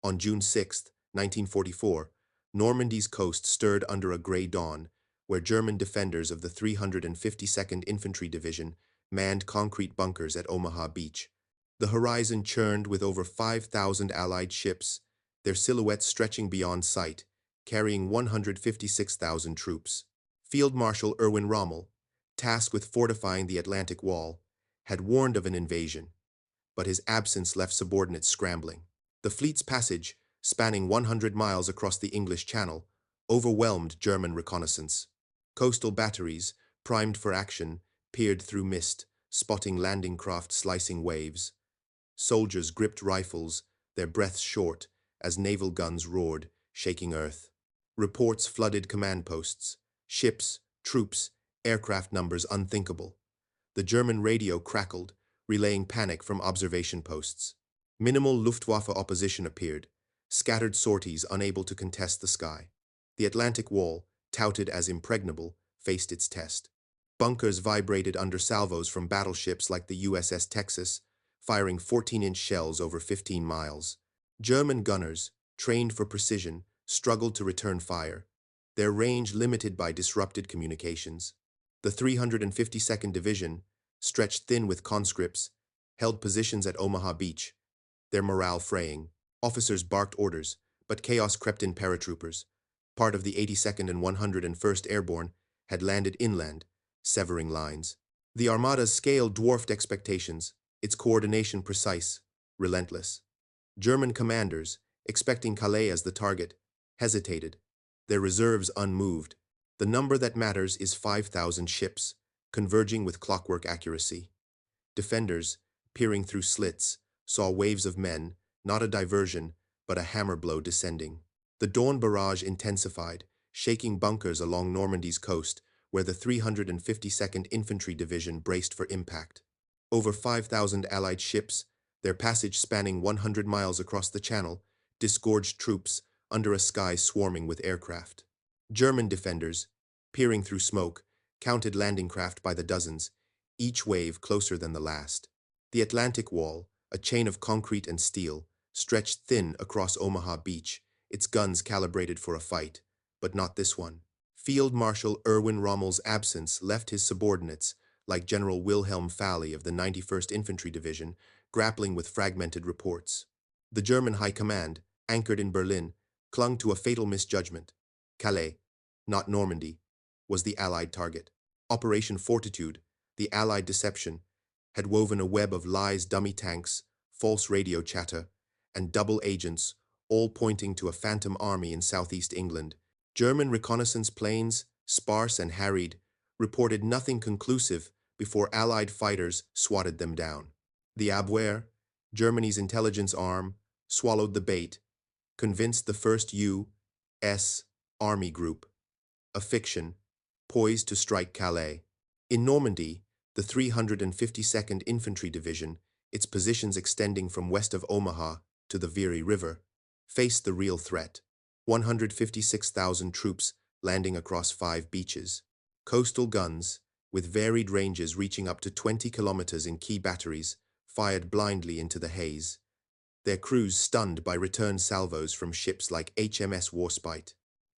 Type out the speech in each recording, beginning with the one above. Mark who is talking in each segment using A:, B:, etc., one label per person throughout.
A: On June 6, 1944, Normandy's coast stirred under a gray dawn, where German defenders of the 352nd Infantry Division manned concrete bunkers at Omaha Beach. The horizon churned with over 5,000 Allied ships, their silhouettes stretching beyond sight, carrying 156,000 troops. Field Marshal Erwin Rommel, tasked with fortifying the Atlantic Wall, had warned of an invasion, but his absence left subordinates scrambling. The fleet's passage, spanning 100 miles across the English Channel, overwhelmed German reconnaissance. Coastal batteries, primed for action, peered through mist, spotting landing craft slicing waves. Soldiers gripped rifles, their breaths short, as naval guns roared, shaking earth. Reports flooded command posts. Ships, troops, aircraft numbers unthinkable. The German radio crackled, relaying panic from observation posts. Minimal Luftwaffe opposition appeared, scattered sorties unable to contest the sky. The Atlantic Wall, touted as impregnable, faced its test. Bunkers vibrated under salvos from battleships like the USS Texas, firing 14-inch shells over 15 miles. German gunners, trained for precision, struggled to return fire, their range limited by disrupted communications. The 352nd Division, stretched thin with conscripts, held positions at Omaha Beach, their morale fraying. Officers barked orders, but chaos crept in. Paratroopers, part of the 82nd and 101st Airborne, had landed inland, severing lines. The Armada's scale dwarfed expectations, its coordination precise, relentless. German commanders, expecting Calais as the target, hesitated, their reserves unmoved. The number that matters is 5,000 ships, converging with clockwork accuracy. Defenders, peering through slits, saw waves of men, not a diversion, but a hammer blow descending. The dawn barrage intensified, shaking bunkers along Normandy's coast, where the 352nd Infantry Division braced for impact. Over 5,000 Allied ships, their passage spanning 100 miles across the Channel, disgorged troops under a sky swarming with aircraft. German defenders, peering through smoke, counted landing craft by the dozens, each wave closer than the last. The Atlantic Wall, a chain of concrete and steel, stretched thin across Omaha Beach, its guns calibrated for a fight, but not this one. Field Marshal Erwin Rommel's absence left his subordinates, like General Wilhelm Falley of the 91st Infantry Division, grappling with fragmented reports. The German High Command, anchored in Berlin, clung to a fatal misjudgment. Calais, not Normandy, was the Allied target. Operation Fortitude, the Allied deception, had woven a web of lies, dummy tanks, false radio chatter, and double agents, all pointing to a phantom army in southeast England. German reconnaissance planes, sparse and harried, reported nothing conclusive before Allied fighters swatted them down. The Abwehr, Germany's intelligence arm, swallowed the bait, convinced the 1st U.S. Army Group, a fiction, poised to strike Calais. In Normandy, the 352nd Infantry Division, its positions extending from west of Omaha to the Veere River, faced the real threat. 156,000 troops landing across 5 beaches. Coastal guns, with varied ranges reaching up to 20 kilometers in key batteries, fired blindly into the haze, their crews stunned by return salvos from ships like HMS Warspite.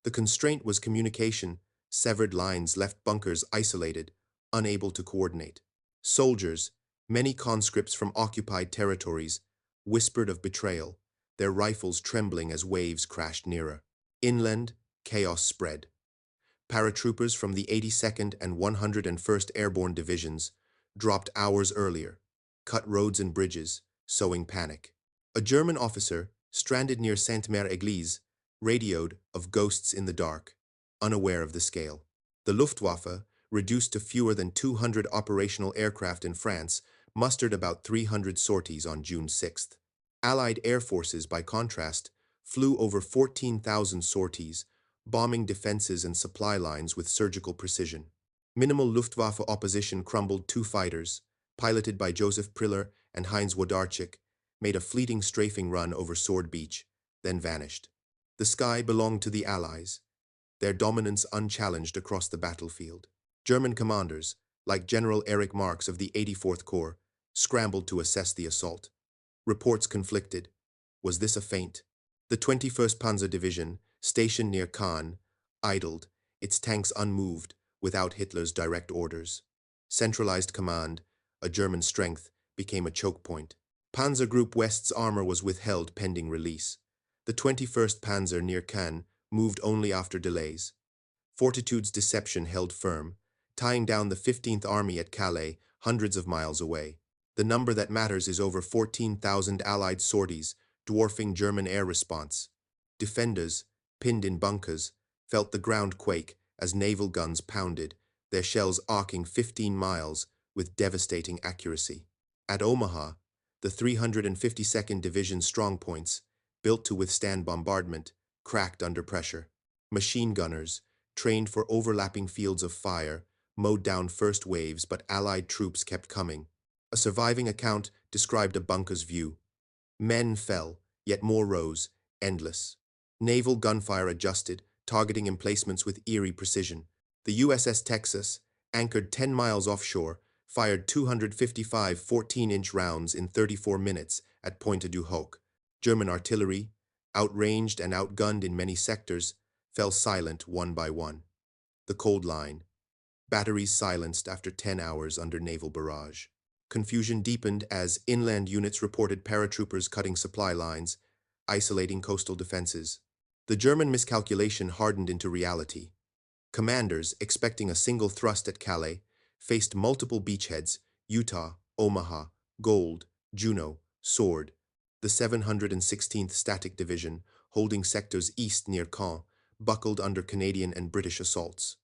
A: The constraint was communication. Severed lines left bunkers isolated, unable to coordinate. Soldiers, many conscripts from occupied territories, whispered of betrayal, their rifles trembling as waves crashed nearer. Inland, chaos spread. Paratroopers from the 82nd and 101st Airborne Divisions dropped hours earlier, cut roads and bridges, sowing panic. A German officer, stranded near Sainte-Mère-Église, radioed of ghosts in the dark, unaware of the scale. The Luftwaffe, reduced to fewer than 200 operational aircraft in France, mustered about 300 sorties on June 6. Allied air forces, by contrast, flew over 14,000 sorties, bombing defenses and supply lines with surgical precision. Minimal Luftwaffe opposition crumbled. 2 fighters, piloted by Joseph Priller and Heinz Wodarczyk, made a fleeting strafing run over Sword Beach, then vanished. The sky belonged to the Allies, their dominance unchallenged across the battlefield. German commanders, like General Erich Marx of the 84th Corps, scrambled to assess the assault. Reports conflicted. Was this a feint? The 21st Panzer Division, stationed near Caen, idled, its tanks unmoved, without Hitler's direct orders. Centralized command, a German strength, became a choke point. Panzer Group West's armor was withheld pending release. The 21st Panzer near Caen moved only after delays. Fortitude's deception held firm, tying down the 15th Army at Calais, hundreds of miles away. The number that matters is over 14,000 Allied sorties, dwarfing German air response. Defenders, pinned in bunkers, felt the ground quake as naval guns pounded, their shells arcing 15 miles with devastating accuracy. At Omaha, the 352nd Division strongpoints, built to withstand bombardment, cracked under pressure. Machine gunners, trained for overlapping fields of fire, mowed down first waves, but Allied troops kept coming. A surviving account described a bunker's view. Men fell, yet more rose, endless. Naval gunfire adjusted, targeting emplacements with eerie precision. The USS Texas, anchored 10 miles offshore, fired 255 14-inch rounds in 34 minutes at Pointe du Hoc. German artillery, outranged and outgunned in many sectors, fell silent one by one. The cold line. Batteries silenced after 10 hours under naval barrage. Confusion deepened as inland units reported paratroopers cutting supply lines, isolating coastal defenses. The German miscalculation hardened into reality. Commanders, expecting a single thrust at Calais, faced multiple beachheads: Utah, Omaha, Gold, Juno, Sword. The 716th Static Division, holding sectors east near Caen, buckled under Canadian and British assaults.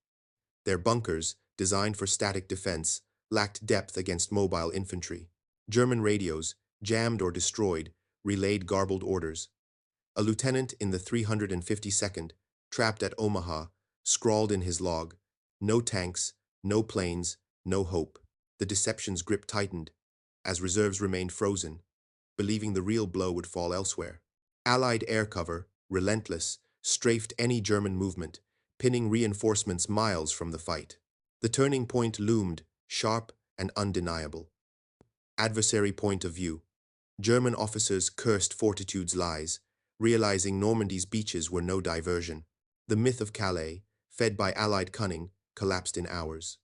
A: Their bunkers, designed for static defense, lacked depth against mobile infantry. German radios, jammed or destroyed, relayed garbled orders. A lieutenant in the 352nd, trapped at Omaha, scrawled in his log, "No tanks, no planes, no hope." The deception's grip tightened, as reserves remained frozen, believing the real blow would fall elsewhere. Allied air cover, relentless, strafed any German movement, pinning reinforcements miles from the fight. The turning point loomed, sharp and undeniable. Adversary point of view. German officers cursed Fortitude's lies, realizing Normandy's beaches were no diversion. The myth of Calais, fed by Allied cunning, collapsed in hours.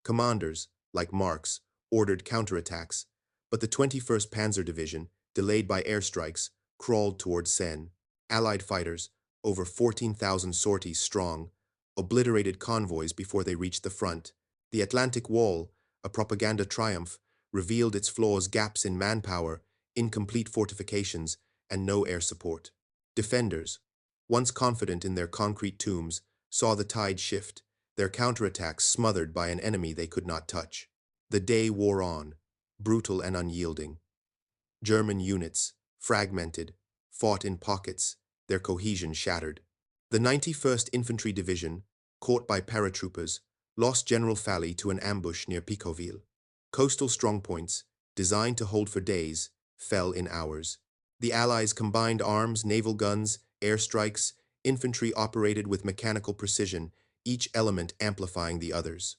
A: Commanders, like Marx, ordered counterattacks, but the 21st Panzer Division, delayed by airstrikes, crawled toward Seine. Allied fighters, over 14,000 sorties strong, obliterated convoys before they reached the front. The Atlantic Wall, a propaganda triumph, revealed its flaws: gaps in manpower, incomplete fortifications, and no air support. Defenders, once confident in their concrete tombs, saw the tide shift, their counterattacks smothered by an enemy they could not touch. The day wore on, brutal and unyielding. German units, fragmented, fought in pockets, their cohesion shattered. The 91st Infantry Division, caught by paratroopers, lost General Fally to an ambush near Picauville. Coastal strongpoints, designed to hold for days, fell in hours. The Allies combined arms, naval guns, airstrikes, infantry operated with mechanical precision, each element amplifying the others.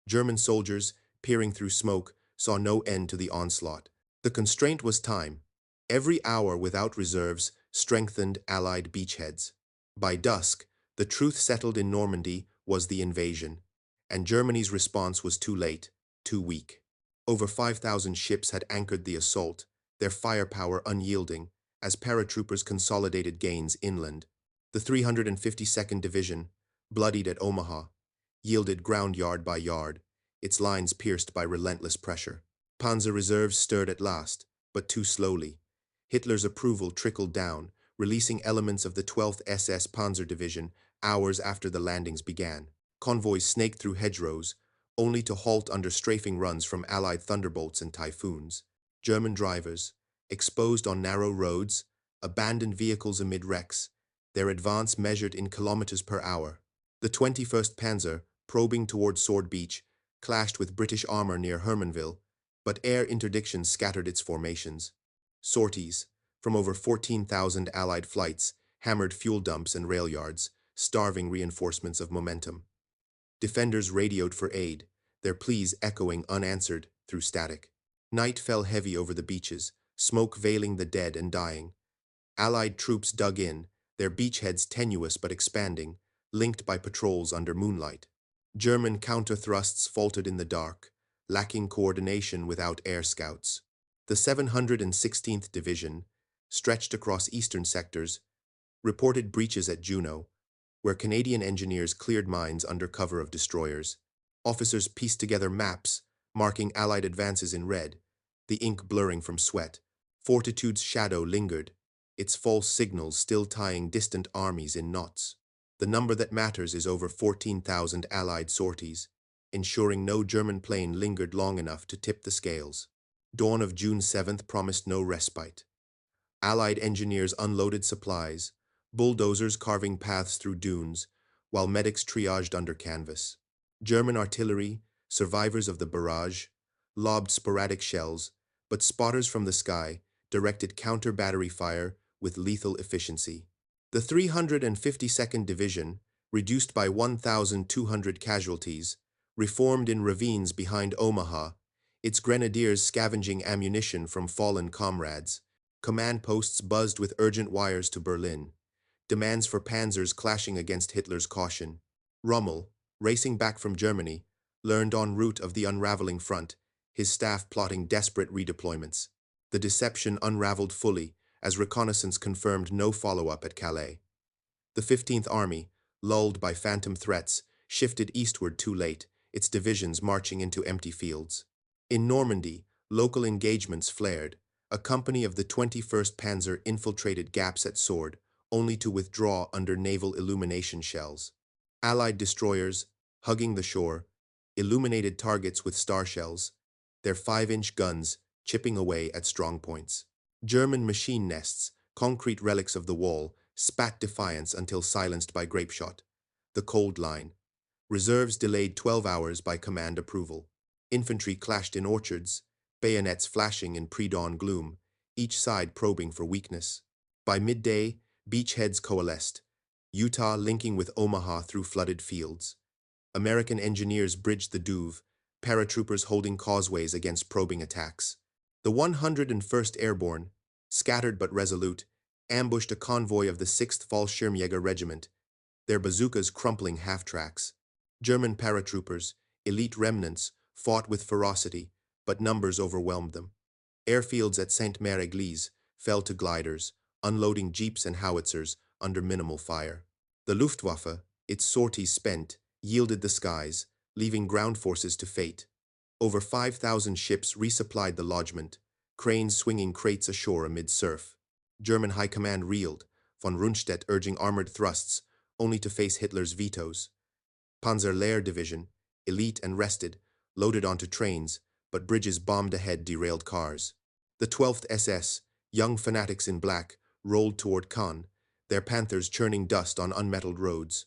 A: German soldiers, peering through smoke, saw no end to the onslaught. The constraint was time. Every hour without reserves strengthened Allied beachheads. By dusk, the truth settled in Normandy was the invasion, and Germany's response was too late, too weak. Over 5,000 ships had anchored the assault, their firepower unyielding, as paratroopers consolidated gains inland. The 352nd Division, bloodied at Omaha, yielded ground yard by yard, its lines pierced by relentless pressure. Panzer reserves stirred at last, but too slowly. Hitler's approval trickled down, releasing elements of the 12th SS Panzer Division hours after the landings began. Convoys snaked through hedgerows, only to halt under strafing runs from Allied thunderbolts and typhoons. German drivers, exposed on narrow roads, abandoned vehicles amid wrecks, their advance measured in kilometers per hour. The 21st Panzer, probing toward Sword Beach, clashed with British armor near Hermanville, but air interdiction scattered its formations. Sorties, from over 14,000 Allied flights, hammered fuel dumps and rail yards, starving reinforcements of momentum. Defenders radioed for aid, their pleas echoing unanswered through static. Night fell heavy over the beaches, smoke veiling the dead and dying. Allied troops dug in, their beachheads tenuous but expanding, linked by patrols under moonlight. German counter-thrusts faltered in the dark, lacking coordination without air scouts. The 716th Division, stretched across eastern sectors, reported breaches at Juno, where Canadian engineers cleared mines under cover of destroyers. Officers pieced together maps, marking Allied advances in red, the ink blurring from sweat. Fortitude's shadow lingered, its false signals still tying distant armies in knots. The number that matters is over 14,000 Allied sorties, ensuring no German plane lingered long enough to tip the scales. Dawn of June 7th promised no respite. Allied engineers unloaded supplies, bulldozers carving paths through dunes, while medics triaged under canvas. German artillery, survivors of the barrage, lobbed sporadic shells, but spotters from the sky directed counter-battery fire with lethal efficiency. The 352nd Division, reduced by 1,200 casualties, reformed in ravines behind Omaha, its grenadiers scavenging ammunition from fallen comrades. Command posts buzzed with urgent wires to Berlin, demands for panzers clashing against Hitler's caution. Rommel, racing back from Germany, learned en route of the unraveling front, his staff plotting desperate redeployments. The deception unraveled fully as reconnaissance confirmed no follow-up at Calais. The 15th Army, lulled by phantom threats, shifted eastward too late, its divisions marching into empty fields. In Normandy, local engagements flared. A company of the 21st Panzer infiltrated gaps at Sword, only to withdraw under naval illumination shells. Allied destroyers, hugging the shore, illuminated targets with star shells, their 5-inch guns chipping away at strongpoints. German machine nests, concrete relics of the wall, spat defiance until silenced by grapeshot. The cold line. Reserves delayed 12 hours by command approval. Infantry clashed in orchards, bayonets flashing in pre-dawn gloom, each side probing for weakness. By midday, beachheads coalesced, Utah linking with Omaha through flooded fields. American engineers bridged the Douve, paratroopers holding causeways against probing attacks. The 101st Airborne, scattered but resolute, ambushed a convoy of the 6th Fallschirmjäger Regiment, their bazookas crumpling half-tracks. German paratroopers, elite remnants, fought with ferocity, but numbers overwhelmed them. Airfields at Sainte-Mère-Église fell to gliders, unloading jeeps and howitzers under minimal fire. The Luftwaffe, its sorties spent, yielded the skies, leaving ground forces to fate. Over 5,000 ships resupplied the lodgment, cranes swinging crates ashore amid surf. German high command reeled, von Rundstedt urging armored thrusts, only to face Hitler's vetoes. Panzer-Lehr Division, elite and rested, loaded onto trains, but bridges bombed ahead derailed cars. The 12th SS, young fanatics in black, rolled toward Caen, their panthers churning dust on unmetalled roads.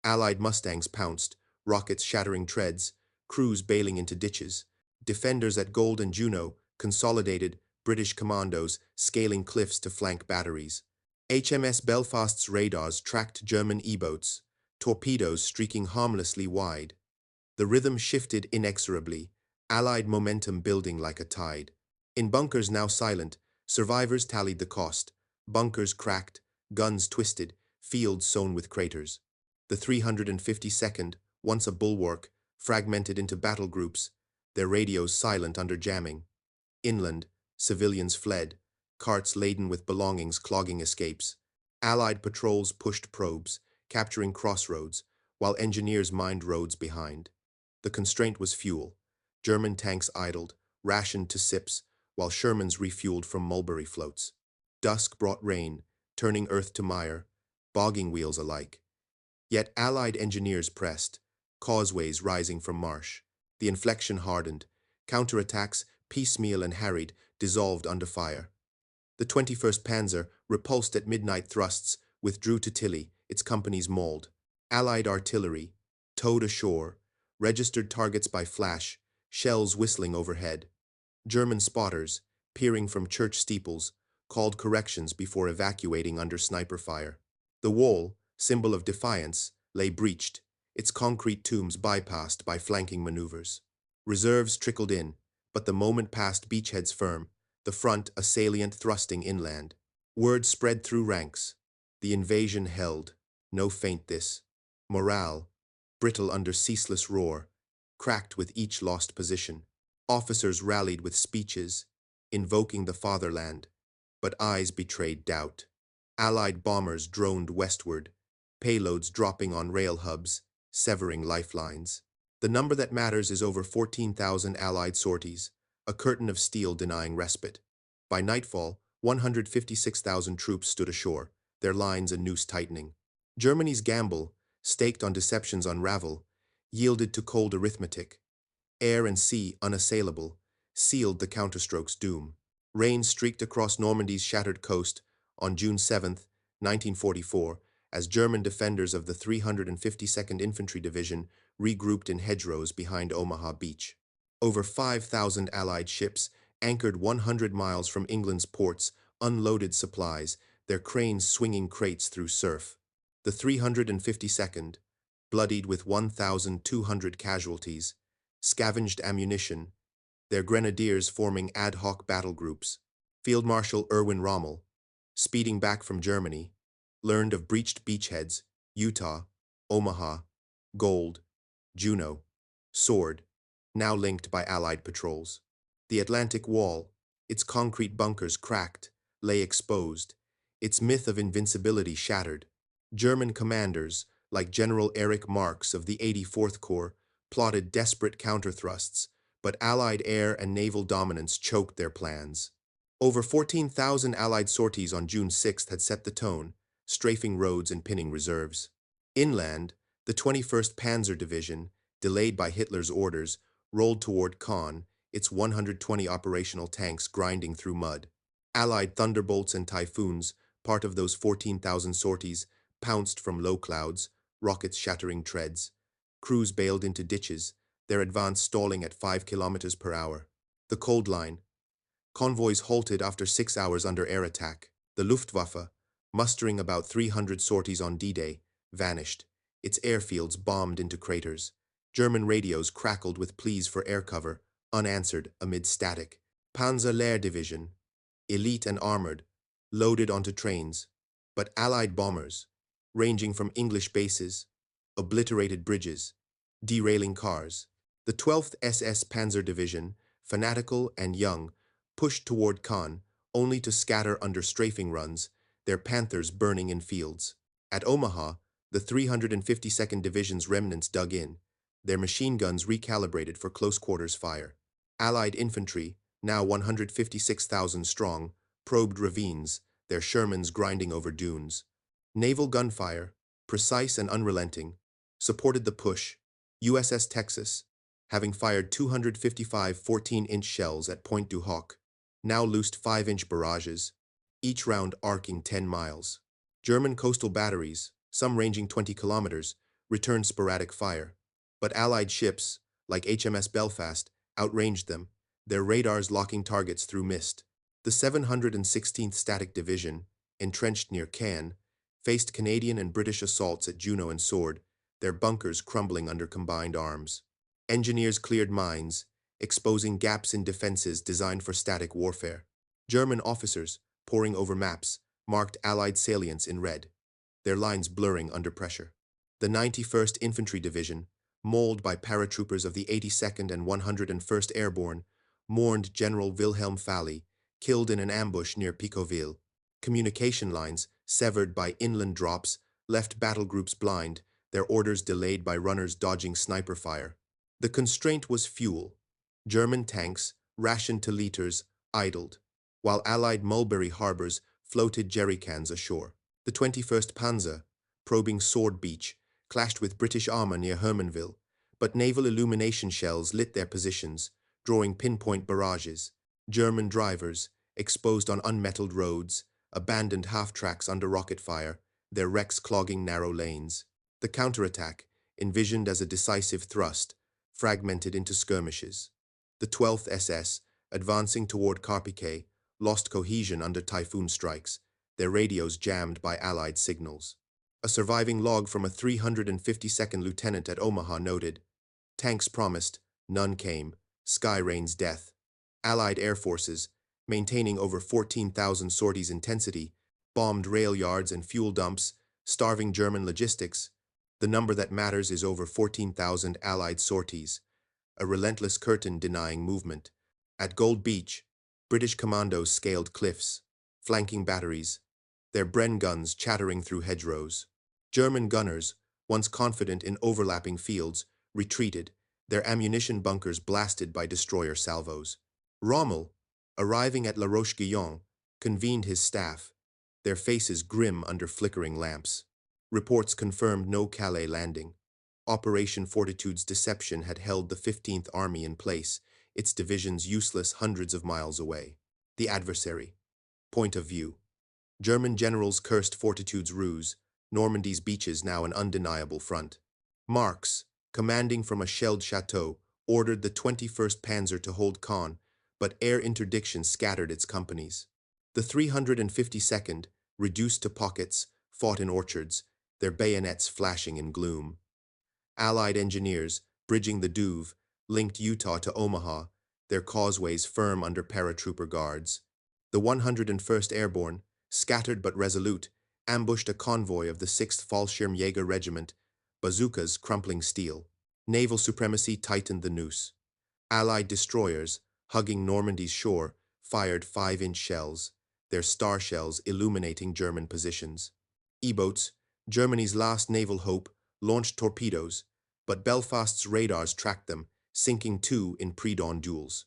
A: Allied Mustangs pounced, rockets shattering treads, crews bailing into ditches. Defenders at Gold and Juno consolidated, British commandos scaling cliffs to flank batteries. HMS Belfast's radars tracked German E-boats, torpedoes streaking harmlessly wide. The rhythm shifted inexorably, Allied momentum building like a tide. In bunkers now silent, survivors tallied the cost. Bunkers cracked, guns twisted, fields sown with craters. The 352nd, once a bulwark, fragmented into battle groups, their radios silent under jamming. Inland, civilians fled, carts laden with belongings clogging escapes. Allied patrols pushed probes, capturing crossroads, while engineers mined roads behind. The constraint was fuel. German tanks idled, rationed to sips, while Shermans refueled from mulberry floats. Dusk brought rain, turning earth to mire, bogging wheels alike. Yet Allied engineers pressed, causeways rising from marsh. The inflection hardened, counterattacks, piecemeal and harried, dissolved under fire. The 21st Panzer, repulsed at midnight thrusts, withdrew to Tilly, its company's mold. Allied artillery, towed ashore, registered targets by flash, shells whistling overhead. German spotters, peering from church steeples, called corrections before evacuating under sniper fire. The wall, symbol of defiance, lay breached, its concrete tombs bypassed by flanking maneuvers. Reserves trickled in, but the moment passed beachheads firm, the front a salient thrusting inland. Word spread through ranks. The invasion held. No feint this. Morale, brittle under ceaseless roar, cracked with each lost position. Officers rallied with speeches, invoking the fatherland, but eyes betrayed doubt. Allied bombers droned westward, payloads dropping on rail hubs, severing lifelines. The number that matters is over 14,000 Allied sorties, a curtain of steel denying respite. By nightfall, 156,000 troops stood ashore, their lines a noose tightening. Germany's gamble, staked on deception's unravel, yielded to cold arithmetic. Air and sea unassailable, sealed the counterstroke's doom. Rain streaked across Normandy's shattered coast on June 7, 1944, as German defenders of the 352nd Infantry Division regrouped in hedgerows behind Omaha Beach. Over 5,000 Allied ships anchored 100 miles from England's ports, unloaded supplies, their cranes swinging crates through surf. The 352nd, bloodied with 1,200 casualties, scavenged ammunition, their grenadiers forming ad hoc battle groups. Field Marshal Erwin Rommel, speeding back from Germany, learned of breached beachheads, Utah, Omaha, Gold, Juneau, Sword, now linked by Allied patrols. The Atlantic Wall, its concrete bunkers cracked, lay exposed, its myth of invincibility shattered. German commanders, like General Erich Marks of the 84th Corps, plotted desperate counterthrusts, but Allied air and naval dominance choked their plans. Over 14,000 Allied sorties on June 6 had set the tone, strafing roads and pinning reserves. Inland, the 21st Panzer Division, delayed by Hitler's orders, rolled toward Caen, its 120 operational tanks grinding through mud. Allied thunderbolts and typhoons, part of those 14,000 sorties, pounced from low clouds, rockets shattering treads. Crews bailed into ditches, their advance stalling at 5 kilometers per hour. The cold line. Convoys halted after 6 hours under air attack. The Luftwaffe, mustering about 300 sorties on D-Day, vanished, its airfields bombed into craters. German radios crackled with pleas for air cover, unanswered amid static. Panzer Lehr Division, elite and armored, loaded onto trains, but Allied bombers, ranging from English bases, obliterated bridges, derailing cars. The 12th SS Panzer Division, fanatical and young, pushed toward Caen, only to scatter under strafing runs, their panthers burning in fields. At Omaha, the 352nd Division's remnants dug in, their machine guns recalibrated for close-quarters fire. Allied infantry, now 156,000 strong, probed ravines, their Shermans grinding over dunes. Naval gunfire, precise and unrelenting, supported the push. USS Texas, having fired 255 14-inch shells at Point du Hoc, now loosed 5-inch barrages, each round arcing 10 miles. German coastal batteries, some ranging 20 kilometers, returned sporadic fire, but Allied ships, like HMS Belfast, outranged them, their radars locking targets through mist. The 716th Static Division, entrenched near Caen, faced Canadian and British assaults at Juneau and Sword, their bunkers crumbling under combined arms. Engineers cleared mines, exposing gaps in defenses designed for static warfare. German officers, poring over maps, marked Allied salients in red, their lines blurring under pressure. The 91st Infantry Division, mauled by paratroopers of the 82nd and 101st Airborne, mourned General Wilhelm Fally, killed in an ambush near Picoville. Communication lines, severed by inland drops, left battle groups blind, their orders delayed by runners dodging sniper fire. The constraint was fuel. German tanks, rationed to liters, idled, while Allied mulberry harbors floated jerrycans ashore. The 21st Panzer, probing Sword Beach, clashed with British armor near Hermanville, but naval illumination shells lit their positions, drawing pinpoint barrages. German drivers, exposed on unmetalled roads, abandoned half-tracks under rocket fire, their wrecks clogging narrow lanes. The counterattack, envisioned as a decisive thrust, fragmented into skirmishes. The 12th SS, advancing toward Carpiquet, lost cohesion under typhoon strikes, their radios jammed by Allied signals. A surviving log from a 352nd lieutenant at Omaha noted, "Tanks promised, none came, sky rains death." Allied air forces, maintaining over 14,000 sorties intensity, bombed rail yards and fuel dumps, starving German logistics. The number that matters is over 14,000 Allied sorties, a relentless curtain denying movement. At Gold Beach, British commandos scaled cliffs, flanking batteries, their Bren guns chattering through hedgerows. German gunners, once confident in overlapping fields, retreated, their ammunition bunkers blasted by destroyer salvos. Rommel, arriving at La Roche-Guyon, convened his staff, their faces grim under flickering lamps. Reports confirmed no Calais landing. Operation Fortitude's deception had held the 15th Army in place, its divisions useless hundreds of miles away. The adversary. Point of view. German generals cursed Fortitude's ruse, Normandy's beaches now an undeniable front. Marx, commanding from a shelled chateau, ordered the 21st Panzer to hold Caen, but air interdiction scattered its companies. The 352nd, reduced to pockets, fought in orchards, their bayonets flashing in gloom. Allied engineers, bridging the Douve, linked Utah to Omaha, their causeways firm under paratrooper guards. The 101st Airborne, scattered but resolute, ambushed a convoy of the 6th Fallschirmjäger Regiment, bazookas crumpling steel. Naval supremacy tightened the noose. Allied destroyers, hugging Normandy's shore, fired 5-inch shells, their star shells illuminating German positions. E-boats, Germany's last naval hope, launched torpedoes, but Belfast's radars tracked them, sinking 2 in pre-dawn duels.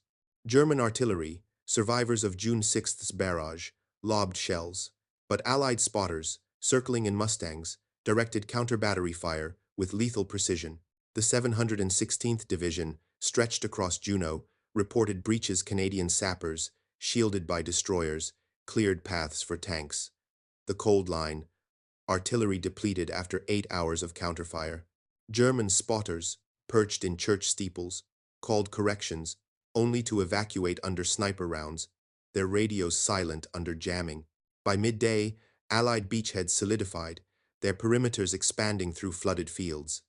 A: German artillery, survivors of June 6th's barrage, lobbed shells, but Allied spotters, circling in Mustangs, directed counter-battery fire with lethal precision. The 716th Division, stretched across Juneau, reported breaches. Canadian sappers, shielded by destroyers, cleared paths for tanks. The Cold Line, artillery depleted after 8 hours of counterfire. German spotters, perched in church steeples, called corrections, only to evacuate under sniper rounds, their radios silent under jamming. By midday, Allied beachheads solidified, their perimeters expanding through flooded fields.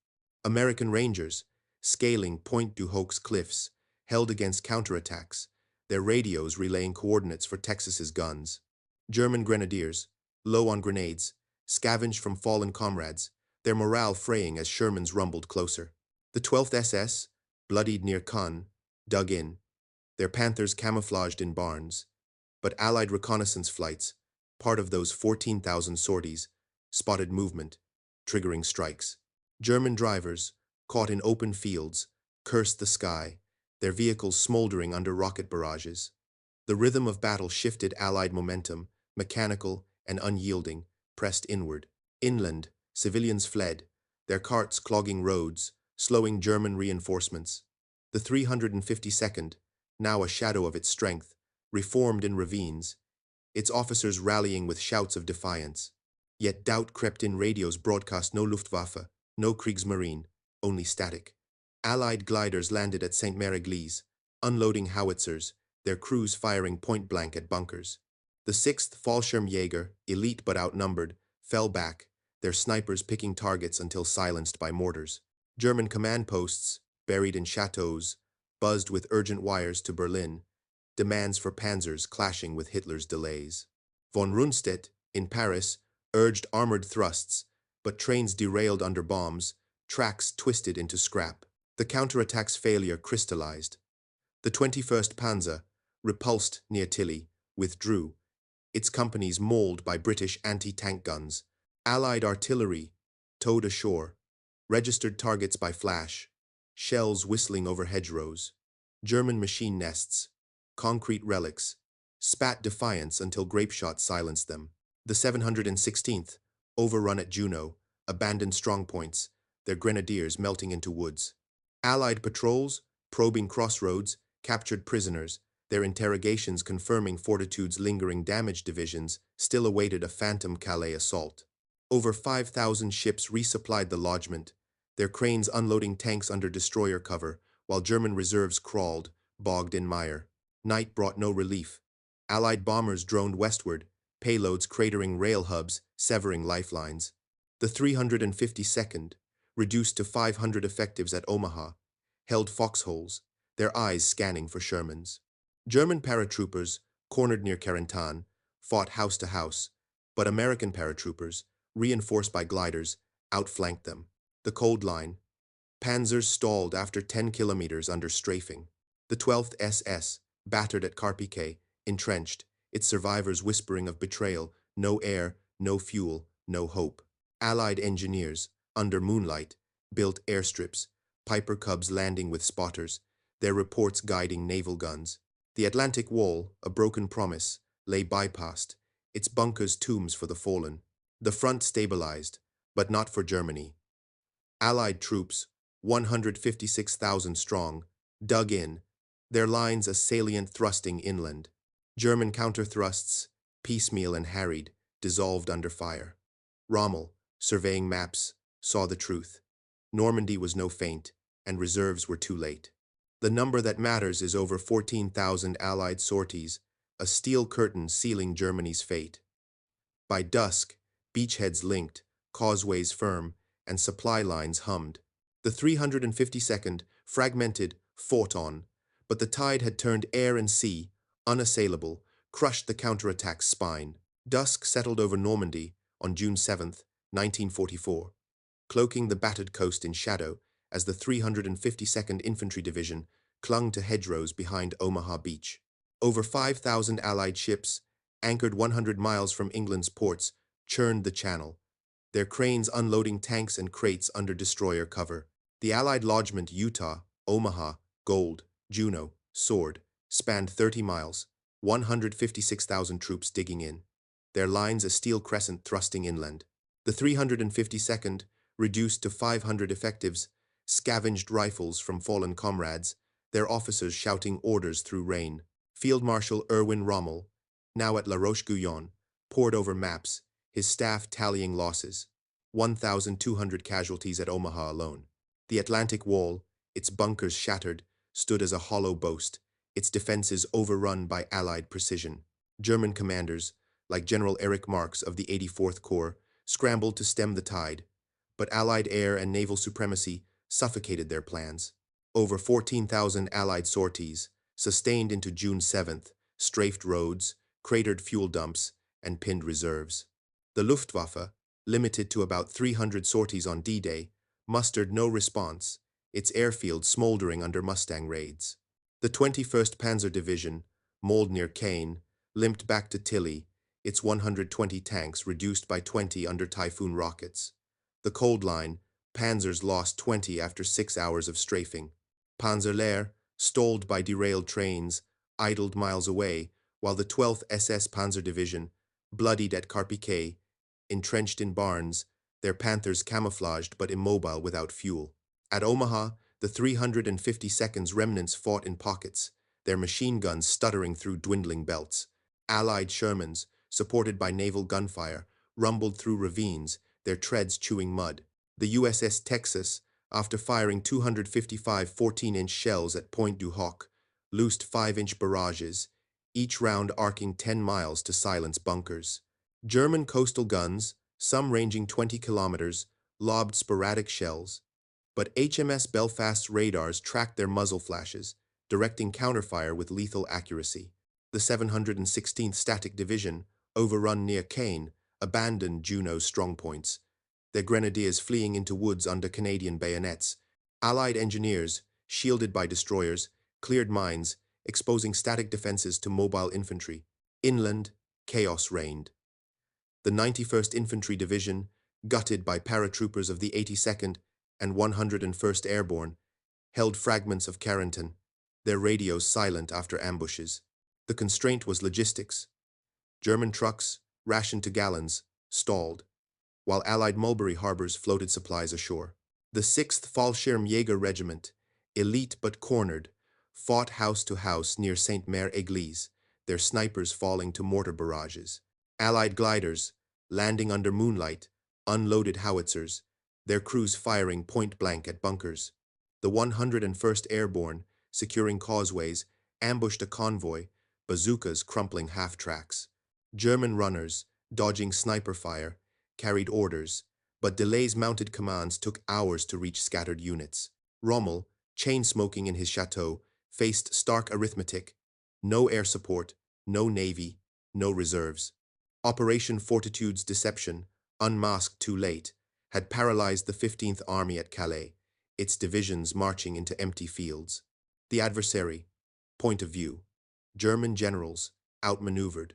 A: American Rangers, scaling Point du Hoc cliffs, held against counterattacks, their radios relaying coordinates for Texas's guns. German Grenadiers, low on grenades, scavenged from fallen comrades, their morale fraying as Shermans rumbled closer. The 12th SS, bloodied near Caen, dug in, their Panthers camouflaged in barns. But Allied reconnaissance flights, part of those 14,000 sorties, spotted movement, triggering strikes. German drivers, caught in open fields, cursed the sky, their vehicles smoldering under rocket barrages. The rhythm of battle shifted. Allied momentum, mechanical and unyielding, pressed inward. Inland, civilians fled, their carts clogging roads, slowing German reinforcements. The 352nd, now a shadow of its strength, reformed in ravines, its officers rallying with shouts of defiance. Yet doubt crept in. Radios broadcast no Luftwaffe, no Kriegsmarine, only static. Allied gliders landed at St. Mère-Église, unloading howitzers, their crews firing point-blank at bunkers. The 6th Fallschirmjäger, elite but outnumbered, fell back, their snipers picking targets until silenced by mortars. German command posts, buried in chateaus, buzzed with urgent wires to Berlin, demands for panzers clashing with Hitler's delays. Von Rundstedt, in Paris, urged armored thrusts, but trains derailed under bombs, tracks twisted into scrap. The counterattack's failure crystallized. The 21st Panzer, repulsed near Tilly, withdrew, its companies mauled by British anti-tank guns. Allied artillery, towed ashore, registered targets by flash, shells whistling over hedgerows. German machine nests, concrete relics, spat defiance until grapeshot silenced them. The 716th, overrun at Juneau, abandoned strongpoints, their grenadiers melting into woods. Allied patrols, probing crossroads, captured prisoners, their interrogations confirming Fortitude's lingering damage. Divisions still awaited a phantom Calais assault. Over 5,000 ships resupplied the lodgment, their cranes unloading tanks under destroyer cover, while German reserves crawled, bogged in mire. Night brought no relief. Allied bombers droned westward, payloads cratering rail hubs, severing lifelines. The 352nd, reduced to 500 effectives at Omaha, held foxholes, their eyes scanning for Shermans. German paratroopers, cornered near Carentan, fought house to house, But American paratroopers, reinforced by gliders, outflanked them. The cold line. Panzers stalled after 10 kilometers under strafing. The 12th SS, battered at Carpiquet, entrenched, its survivors whispering of betrayal, no air, no fuel, no hope. Allied engineers, under moonlight, built airstrips, Piper Cubs landing with spotters, their reports guiding naval guns. The Atlantic Wall, a broken promise, lay bypassed, its bunkers tombs for the fallen. The front stabilized, but not for Germany. Allied troops, 156,000 strong, dug in, their lines a salient thrusting inland. German counterthrusts, piecemeal and harried, dissolved under fire. Rommel, surveying maps, saw the truth. Normandy was no feint, and reserves were too late. The number that matters is over 14,000 Allied sorties, a steel curtain sealing Germany's fate. By dusk, beachheads linked, causeways firm, and supply lines hummed. The 352nd, fragmented, fought on, but the tide had turned air and sea, unassailable, crushed the counterattack's spine. Dusk settled over Normandy on June 7, 1944, cloaking the battered coast in shadow as the 352nd Infantry Division clung to hedgerows behind Omaha Beach. Over 5,000 Allied ships, anchored 100 miles from England's ports, churned the channel, their cranes unloading tanks and crates under destroyer cover. The Allied lodgment Utah, Omaha, Gold, Juno, Sword, spanned 30 miles, 156,000 troops digging in, their lines a steel crescent thrusting inland. The 352nd, reduced to 500 effectives, scavenged rifles from fallen comrades, their officers shouting orders through rain. Field Marshal Erwin Rommel, now at La Roche-Guyon, pored over maps, his staff tallying losses. 1,200 casualties at Omaha alone. The Atlantic Wall, its bunkers shattered, stood as a hollow boast, its defenses overrun by Allied precision. German commanders, like General Erich Marx of the 84th Corps, scrambled to stem the tide, but Allied air and naval supremacy suffocated their plans. Over 14,000 Allied sorties, sustained into June 7th, strafed roads, cratered fuel dumps, and pinned reserves. The Luftwaffe, limited to about 300 sorties on D-Day, mustered no response, its airfield smoldering under Mustang raids. The 21st Panzer Division, mauled near Caen, limped back to Tilly, its 120 tanks reduced by 20 under Typhoon rockets. The Cold Line, Panzers lost 20 after 6 hours of strafing. Panzerlehr, stalled by derailed trains, idled miles away, while the 12th SS Panzer Division, bloodied at Carpiquet, entrenched in barns, their Panthers camouflaged but immobile without fuel. At Omaha, the 352nd's remnants fought in pockets, their machine guns stuttering through dwindling belts. Allied Shermans, supported by naval gunfire, rumbled through ravines, their treads chewing mud. The USS Texas, after firing 255 14-inch shells at Point du Hoc, loosed 5-inch barrages, each round arcing 10 miles to silence bunkers. German coastal guns, some ranging 20 kilometers, lobbed sporadic shells, but HMS Belfast's radars tracked their muzzle flashes, directing counterfire with lethal accuracy. The 716th Static Division, overrun near Caen, abandoned Juno's strongpoints, their grenadiers fleeing into woods under Canadian bayonets. Allied engineers, shielded by destroyers, cleared mines, exposing static defenses to mobile infantry. Inland, chaos reigned. The 91st Infantry Division, gutted by paratroopers of the 82nd and 101st Airborne, held fragments of Carrington, their radios silent after ambushes. The constraint was logistics. German trucks, rationed to gallons, stalled, while Allied Mulberry harbors floated supplies ashore. The 6th Fallschirmjäger Regiment, elite but cornered, fought house to house near St. Mère-Église, their snipers falling to mortar barrages. Allied gliders, landing under moonlight, unloaded howitzers, their crews firing point-blank at bunkers. The 101st Airborne, securing causeways, ambushed a convoy, bazookas crumpling half-tracks. German runners, dodging sniper fire, carried orders, but delays mounted commands took hours to reach scattered units. Rommel, chain-smoking in his chateau, faced stark arithmetic: no air support, no navy, no reserves. Operation Fortitude's deception, unmasked too late, had paralyzed the 15th Army at Calais, its divisions marching into empty fields. The adversary, point of view, German generals, outmaneuvered,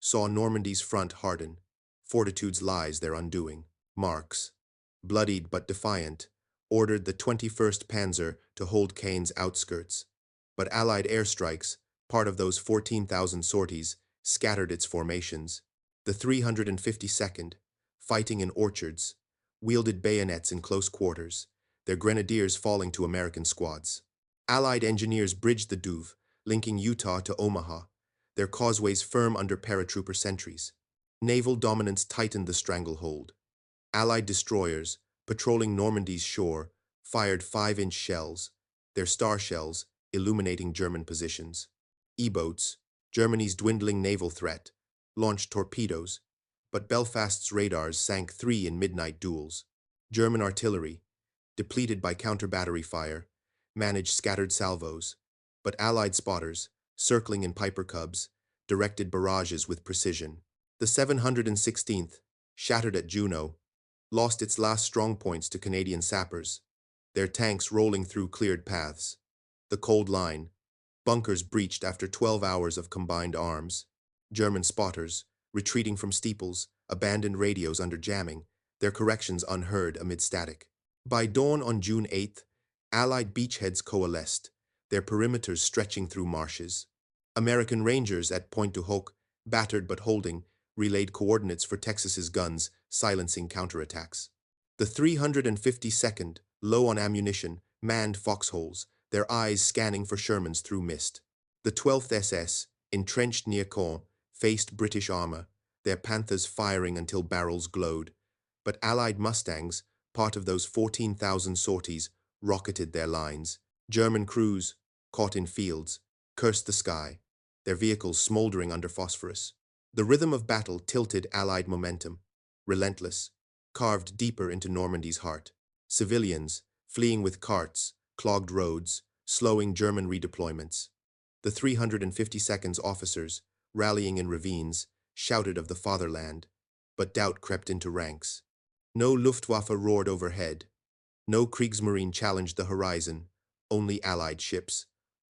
A: saw Normandy's front harden, Fortitude's lies their undoing. Marx, bloodied but defiant, ordered the 21st Panzer to hold Caen's outskirts. But Allied airstrikes, part of those 14,000 sorties, scattered its formations. The 352nd, fighting in orchards, wielded bayonets in close quarters, their grenadiers falling to American squads. Allied engineers bridged the Douve, linking Utah to Omaha, their causeways firm under paratrooper sentries. Naval dominance tightened the stranglehold. Allied destroyers, patrolling Normandy's shore, fired 5-inch shells, their star shells illuminating German positions. E-boats, Germany's dwindling naval threat, launched torpedoes, but Belfast's radars sank 3 in midnight duels. German artillery, depleted by counter-battery fire, managed scattered salvos, but Allied spotters, circling in Piper Cubs, directed barrages with precision. The 716th, shattered at Juno, lost its last strong points to Canadian sappers, their tanks rolling through cleared paths. The cold line, bunkers breached after 12 hours of combined arms. German spotters, retreating from steeples, abandoned radios under jamming, their corrections unheard amid static. By dawn on June 8th, Allied beachheads coalesced, their perimeters stretching through marshes. American Rangers at Pointe du Hoc, battered but holding, relayed coordinates for Texas's guns, silencing counterattacks. The 352nd, low on ammunition, manned foxholes, their eyes scanning for Shermans through mist. The 12th SS, entrenched near Caen, faced British armor, their Panthers firing until barrels glowed. But Allied Mustangs, part of those 14,000 sorties, rocketed their lines. German crews, caught in fields, cursed the sky, their vehicles smoldering under phosphorus. The rhythm of battle tilted Allied momentum, relentless, carved deeper into Normandy's heart. Civilians, fleeing with carts, clogged roads, slowing German redeployments. The 352nd's officers, rallying in ravines, shouted of the fatherland, but doubt crept into ranks. No Luftwaffe roared overhead. No Kriegsmarine challenged the horizon, only Allied ships,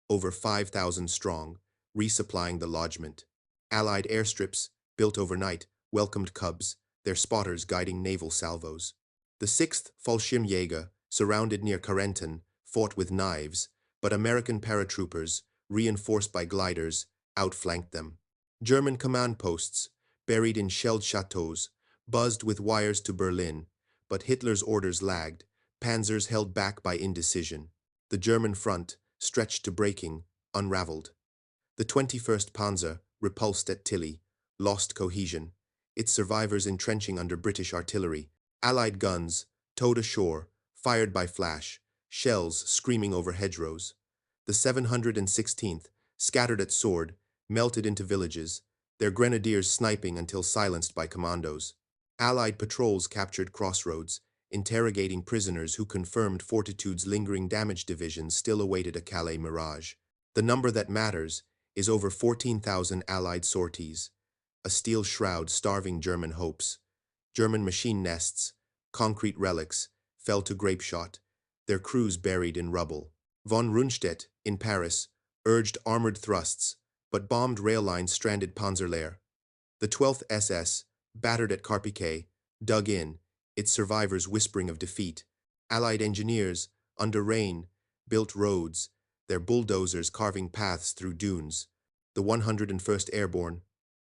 A: over 5,000 strong, resupplying the lodgment. Allied airstrips, built overnight, welcomed Cubs, their spotters guiding naval salvos. The 6th Fallschirmjäger, surrounded near Carentan, fought with knives, but American paratroopers, reinforced by gliders, outflanked them. German command posts, buried in shelled chateaus, buzzed with wires to Berlin, but Hitler's orders lagged, panzers held back by indecision. The German front, stretched to breaking, unraveled. The 21st Panzer, repulsed at Tilly, lost cohesion, its survivors entrenching under British artillery. Allied guns, towed ashore, fired by flash, shells screaming over hedgerows. The 716th, scattered at Sword, melted into villages, their grenadiers sniping until silenced by commandos. Allied patrols captured crossroads, interrogating prisoners who confirmed Fortitude's lingering damage divisions still awaited a Calais mirage. The number that matters is over 14,000 Allied sorties, a steel shroud starving German hopes. German machine nests, concrete relics, fell to grapeshot, their crews buried in rubble. Von Rundstedt, in Paris, urged armored thrusts, but bombed rail lines stranded Panzerlehr. The 12th SS, battered at Carpiquet, dug in, its survivors whispering of defeat. Allied engineers, under rain, built roads, their bulldozers carving paths through dunes. The 101st Airborne,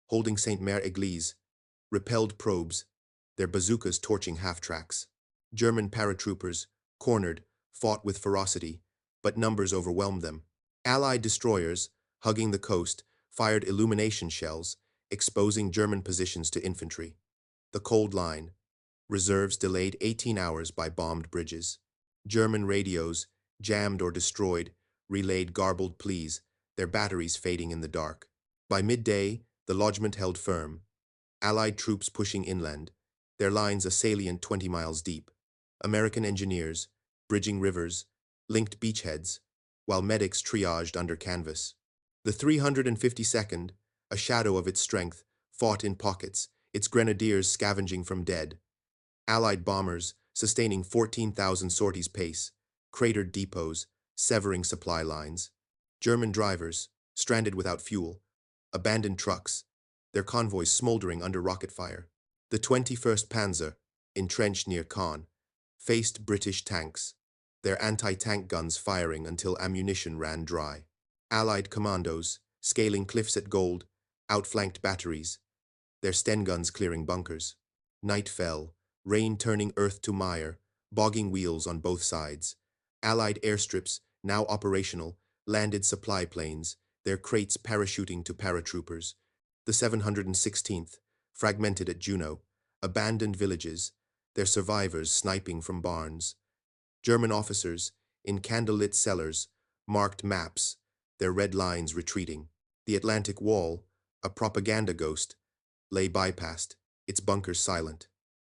A: holding Sainte-Mère-Église, repelled probes, their bazookas torching half-tracks. German paratroopers, cornered, fought with ferocity, but numbers overwhelmed them. Allied destroyers, hugging the coast, fired illumination shells, exposing German positions to infantry. The cold line, reserves delayed 18 hours by bombed bridges. German radios, jammed or destroyed, relayed garbled pleas, their batteries fading in the dark. By midday, the lodgment held firm. Allied troops pushing inland, their lines a salient 20 miles deep. American engineers, bridging rivers, linked beachheads, while medics triaged under canvas. The 352nd, a shadow of its strength, fought in pockets, its grenadiers scavenging from dead. Allied bombers, sustaining 14,000 sorties pace, cratered depots, severing supply lines. German drivers, stranded without fuel, abandoned trucks, their convoys smoldering under rocket fire. The 21st Panzer, entrenched near Caen, faced British tanks, their anti-tank guns firing until ammunition ran dry. Allied commandos, scaling cliffs at Gold, outflanked batteries, their Sten guns clearing bunkers. Night fell, rain turning earth to mire, bogging wheels on both sides. Allied airstrips, now operational, landed supply planes, their crates parachuting to paratroopers. The 716th, fragmented at Juno, abandoned villages, their survivors sniping from barns. German officers, in candlelit cellars, marked maps, their red lines retreating. The Atlantic Wall, a propaganda ghost, lay bypassed, its bunkers silent.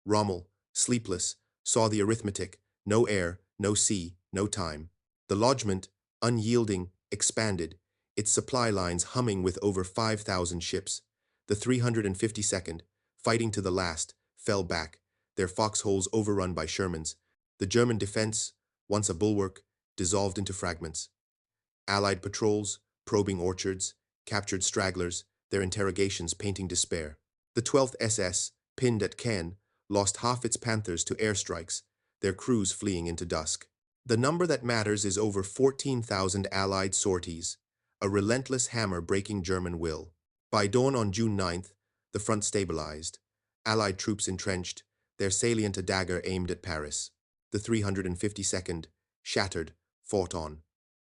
A: Rommel, sleepless, saw the arithmetic: no air, no sea, no time. The lodgment, unyielding, expanded, its supply lines humming with over 5,000 ships. The 352nd, fighting to the last, fell back, their foxholes overrun by Shermans. The German defense, once a bulwark, dissolved into fragments. Allied patrols, probing orchards, captured stragglers, their interrogations painting despair. The 12th SS, pinned at Caen, lost half its Panthers to airstrikes, their crews fleeing into dusk. The number that matters is over 14,000 Allied sorties, a relentless hammer breaking German will. By dawn on June 9th, the front stabilized. Allied troops entrenched, their salient a dagger aimed at Paris. The 352nd, shattered, fought on.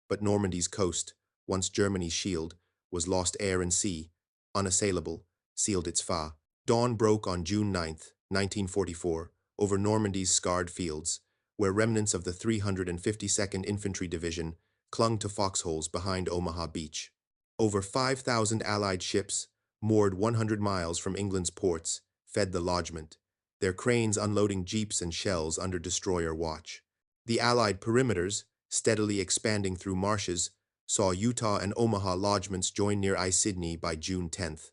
A: But Normandy's coast, once Germany's shield, was lost air and sea, unassailable, sealed its fa. Dawn broke on June 9th, 1944, over Normandy's scarred fields, where remnants of the 352nd Infantry Division clung to foxholes behind Omaha Beach. Over 5,000 Allied ships, moored 100 miles from England's ports, fed the lodgment, their cranes unloading jeeps and shells under destroyer watch. The Allied perimeters, steadily expanding through marshes, saw Utah and Omaha lodgments join near I-Sydney by June 10th.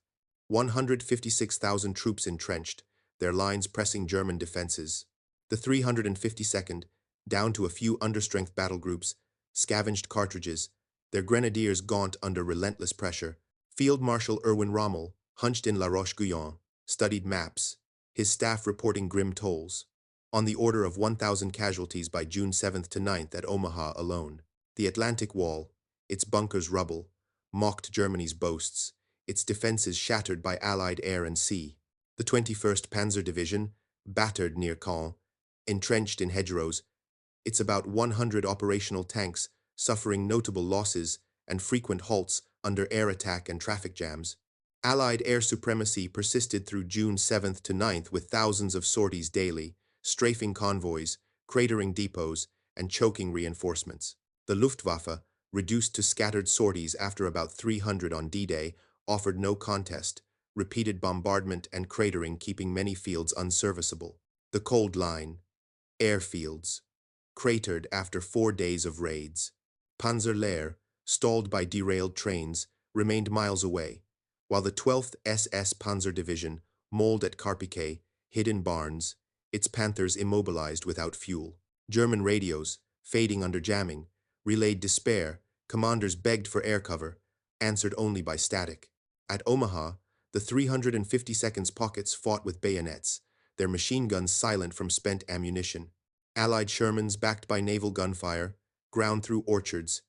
A: 156,000 troops entrenched, their lines pressing German defenses. The 352nd, down to a few understrength battle groups, scavenged cartridges, their grenadiers gaunt under relentless pressure. Field Marshal Erwin Rommel, hunched in La Roche-Guyon, studied maps, his staff reporting grim tolls. On the order of 1,000 casualties by June 7th to 9th at Omaha alone. The Atlantic Wall, its bunkers rubble, mocked Germany's boasts, its defenses shattered by Allied air and sea. The 21st Panzer Division, battered near Caen, entrenched in hedgerows, its about 100 operational tanks suffering notable losses and frequent halts under air attack and traffic jams. Allied air supremacy persisted through June 7th to 9th with thousands of sorties daily, strafing convoys, cratering depots, and choking reinforcements. The Luftwaffe, reduced to scattered sorties after about 300 on D-Day, offered no contest, repeated bombardment and cratering keeping many fields unserviceable. The Cold Line, airfields, cratered after 4 days of raids. Panzer Lehr, stalled by derailed trains, remained miles away, while the 12th SS Panzer Division, mauled at Carpiquet, hid in barns, its Panthers immobilized without fuel. German radios, fading under jamming, relayed despair, commanders begged for air cover, answered only by static. At Omaha, the 352nd's pockets fought with bayonets, their machine guns silent from spent ammunition. Allied Shermans, backed by naval gunfire, ground through orchards,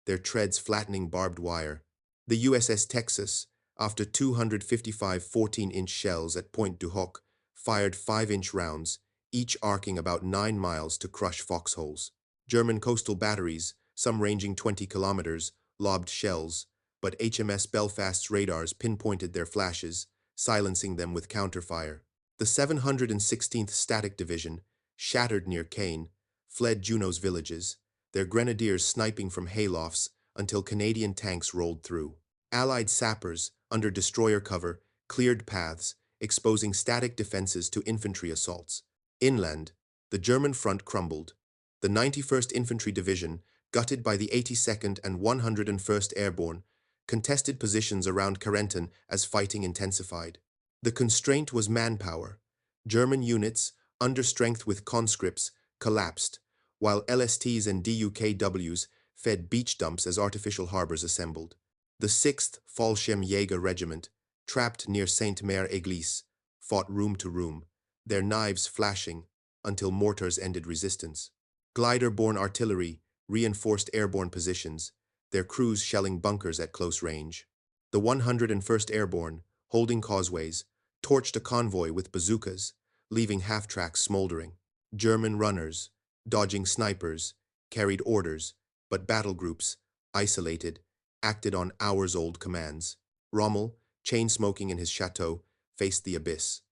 A: their treads flattening barbed wire. The USS Texas, after 255 14-inch shells at Point du Hoc, fired 5-inch rounds, each arcing about 9 miles to crush foxholes. German coastal batteries, some ranging 20 kilometers, lobbed shells, but HMS Belfast's radars pinpointed their flashes, silencing them with counterfire. The 716th Static Division, shattered near Caen, fled Juno's villages, their grenadiers sniping from haylofts until Canadian tanks rolled through. Allied sappers, under destroyer cover, cleared paths, exposing static defenses to infantry assaults. Inland, the German front crumbled. The 91st Infantry Division, gutted by the 82nd and 101st Airborne, contested positions around Carentan as fighting intensified. The constraint was manpower. German units, under strength with conscripts, collapsed, while LSTs and DUKWs fed beach dumps as artificial harbors assembled. The 6th Fallschirmjäger Regiment, trapped near Sainte-Mère-Église, fought room to room, their knives flashing until mortars ended resistance. Glider-borne artillery reinforced airborne positions, their crews shelling bunkers at close range. The 101st Airborne, holding causeways, torched a convoy with bazookas, leaving half-tracks smoldering. German runners, dodging snipers, carried orders, but battle groups, isolated, acted on hours-old commands. Rommel, chain-smoking in his chateau, faced the abyss.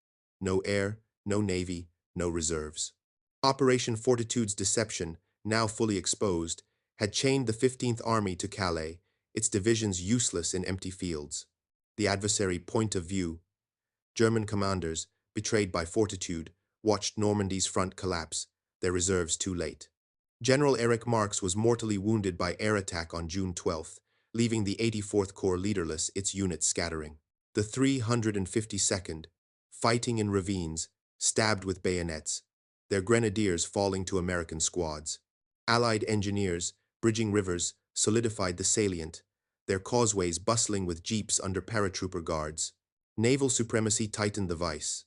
A: No air, no navy, no reserves. Operation Fortitude's deception, now fully exposed, had chained the 15th Army to Calais, its divisions useless in empty fields. The adversary point of view. German commanders, betrayed by Fortitude, watched Normandy's front collapse, their reserves too late. General Erich Marx was mortally wounded by air attack on June 12th, leaving the 84th Corps leaderless, its units scattering. The 352nd, fighting in ravines, stabbed with bayonets, their grenadiers falling to American squads. Allied engineers, bridging rivers, solidified the salient, their causeways bustling with jeeps under paratrooper guards. Naval supremacy tightened the vice.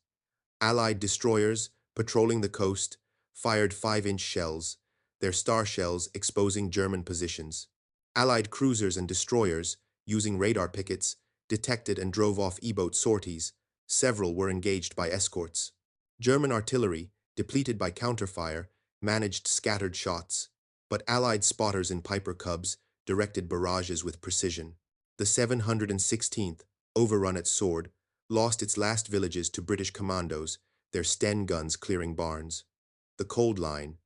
A: Allied destroyers, patrolling the coast, fired 5-inch shells, their star shells exposing German positions. Allied cruisers and destroyers, using radar pickets, detected and drove off E-boat sorties. Several were engaged by escorts. German artillery, depleted by counterfire, managed scattered shots, but Allied spotters in Piper Cubs directed barrages with precision. The 716th, overrun at Sword, lost its last villages to British commandos, their Sten guns clearing barns. The Cold Line,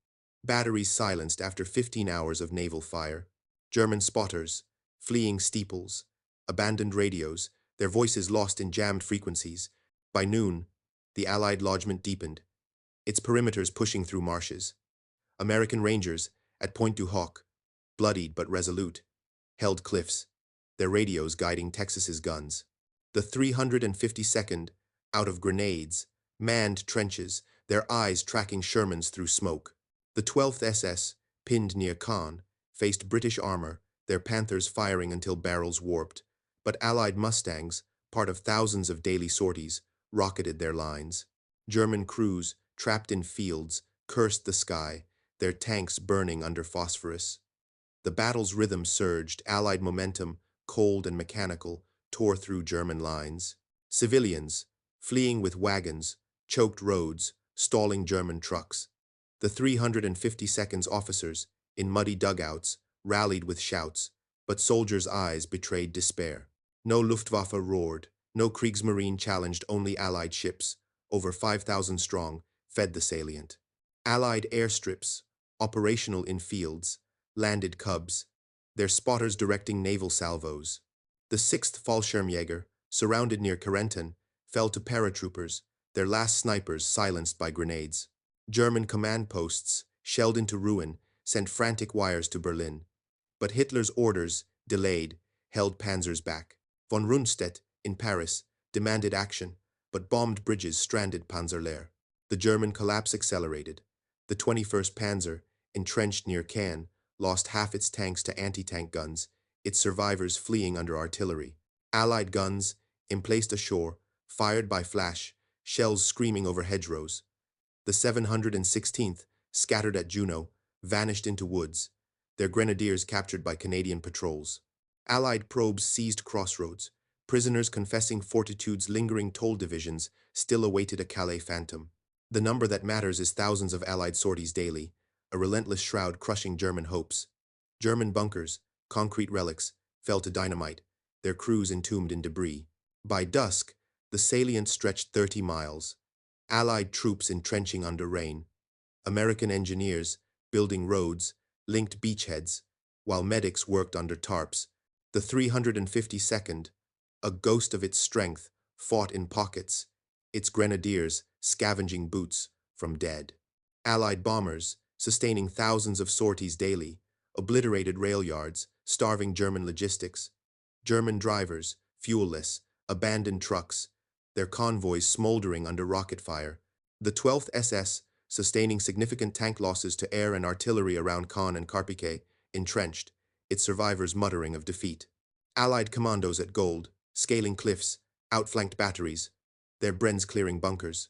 A: batteries silenced after 15 hours of naval fire. German spotters, fleeing steeples, abandoned radios, their voices lost in jammed frequencies. By noon, the Allied lodgment deepened, its perimeters pushing through marshes. American Rangers, at Pointe du Hoc, bloodied but resolute, held cliffs, their radios guiding Texas's guns. The 352nd, out of grenades, manned trenches, their eyes tracking Shermans through smoke. The 12th SS, pinned near Caen, faced British armor, their Panthers firing until barrels warped, but Allied Mustangs, part of thousands of daily sorties, rocketed their lines. German crews, trapped in fields, cursed the sky, their tanks burning under phosphorus. The battle's rhythm surged, Allied momentum, cold and mechanical, tore through German lines. Civilians, fleeing with wagons, choked roads, stalling German trucks. The 352nd's officers, in muddy dugouts, rallied with shouts, but soldiers' eyes betrayed despair. No Luftwaffe roared, no Kriegsmarine challenged, only Allied ships, over 5,000 strong, fed the salient. Allied airstrips, operational in fields, landed Cubs, their spotters directing naval salvos. The 6th Fallschirmjäger, surrounded near Carentan, fell to paratroopers, their last snipers silenced by grenades. German command posts, shelled into ruin, sent frantic wires to Berlin. But Hitler's orders, delayed, held panzers back. Von Rundstedt, in Paris, demanded action, but bombed bridges stranded Panzerlehr. The German collapse accelerated. The 21st Panzer, entrenched near Caen, lost half its tanks to anti-tank guns, its survivors fleeing under artillery. Allied guns, emplaced ashore, fired by flash, shells screaming over hedgerows. The 716th, scattered at Juno, vanished into woods, their grenadiers captured by Canadian patrols. Allied probes seized crossroads. Prisoners confessing Fortitude's lingering toll divisions still awaited a Calais phantom. The number that matters is thousands of Allied sorties daily, a relentless shroud crushing German hopes. German bunkers, concrete relics, fell to dynamite, their crews entombed in debris. By dusk, the salient stretched 30 miles. Allied troops entrenching under rain. American engineers, building roads, linked beachheads, while medics worked under tarps. The 352nd, a ghost of its strength, fought in pockets, its grenadiers scavenging boots from dead. Allied bombers, sustaining thousands of sorties daily, obliterated rail yards, starving German logistics. German drivers, fuelless, abandoned trucks, their convoys smoldering under rocket fire. The 12th SS, sustaining significant tank losses to air and artillery around Caen and Carpiquet, entrenched, its survivors muttering of defeat. Allied commandos at Gold, scaling cliffs, outflanked batteries, their Brenns clearing bunkers.